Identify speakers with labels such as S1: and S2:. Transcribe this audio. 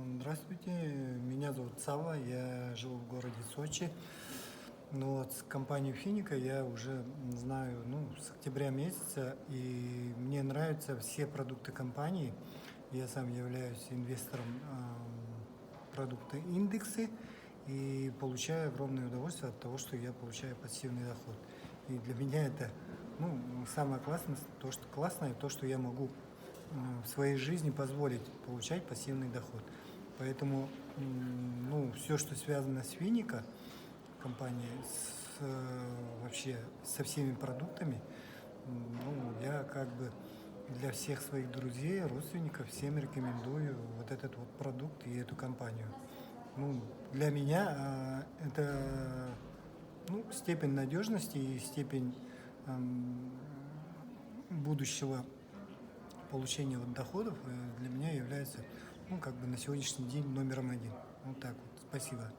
S1: Здравствуйте, меня зовут Сава, я живу в городе Сочи. Но вот с компанией Финика я уже знаю, с октября месяца, и мне нравятся все продукты компании. Я сам являюсь инвестором продукта индексы и получаю огромное удовольствие от того, что я получаю пассивный доход. И для меня это, самое классное, то, что я могу в своей жизни позволить получать пассивный доход. Поэтому, все, что связано с Финика, компанией, вообще со всеми продуктами, я как бы для всех своих друзей, родственников всем рекомендую вот этот вот продукт и эту компанию. Для меня это степень надежности и степень ам, будущего получения вот доходов для меня является, на сегодняшний день номером один. Вот так вот. Спасибо.